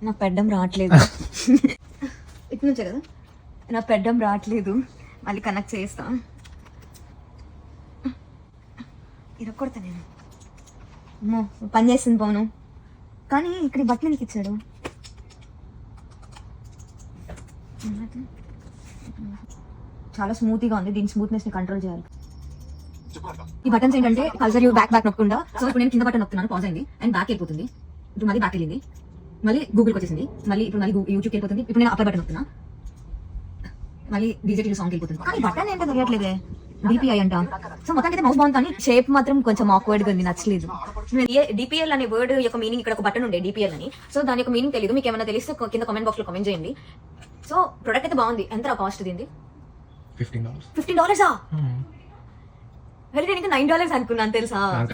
నాకు పెట్టడం రావట్లేదు. ఇటు నుంచే కదా, నాకు పెట్టడం రావట్లేదు. మళ్ళీ కనెక్ట్ చేస్తా. ఇరగొడతా నేను. అమ్మో పని చేస్తుంది పోను. కానీ ఇక్కడ బట్టలు ఎందుకు ఇచ్చాడు? చాలా స్మూత్గా ఉంది. దీని స్మూత్నెస్ ని కంట్రోల్ చేయాలి. ఈ బటన్స్ ఏంటంటే కల్సర్ బ్యాక్ నొక్కకుండా. సో ఇప్పుడు నేను కింద బటన్ నొక్కుతున్నాను, పాజ్ అయింది అండ్ బ్యాక్ వెళ్ళిపోతుంది. ఇప్పుడు మళ్ళీ బ్యాక్ వెళ్ళింది, మళ్ళీ గూగుల్కి వచ్చేసింది, మళ్ళీ ఇప్పుడు మళ్ళీ యూట్యూబ్కి వెళ్ళిపోతుంది. ఇప్పుడు నేను అప్పర్ బటన్ నొక్కుతున్నా, మళ్ళీ డీజే సాంగ్కి వెళ్ళిపోతుంది. కానీ బటన్ ఏంటో తెలియట్లేదే, డిపిఐ అంట. సో మొత్తానికి అయితే మౌస్ బాగుంది, కానీ షేప్ మాత్రం కొంచెం ఆక్వర్డ్ గా ఉంది, నచ్చలేదు. డిపిఎల్ అనే వర్డ్ యొక్క మీనింగ్, ఇక్కడ ఒక బటన్ ఉండే డిపిఎల్ అని. సో దాని యొక్క మీనింగ్ తెలియదు. మీకు ఏమైనా తెలిస్తే కింద కామెంట్ బాక్స్ లో కామెంట్ చేయండి. సో ప్రొడక్ట్ అయితే బాగుంది. ఎంత కాస్ట్ దీనికి? $15. $15 వెరీ, నేను $9 అనుకున్నాను తెలుసా.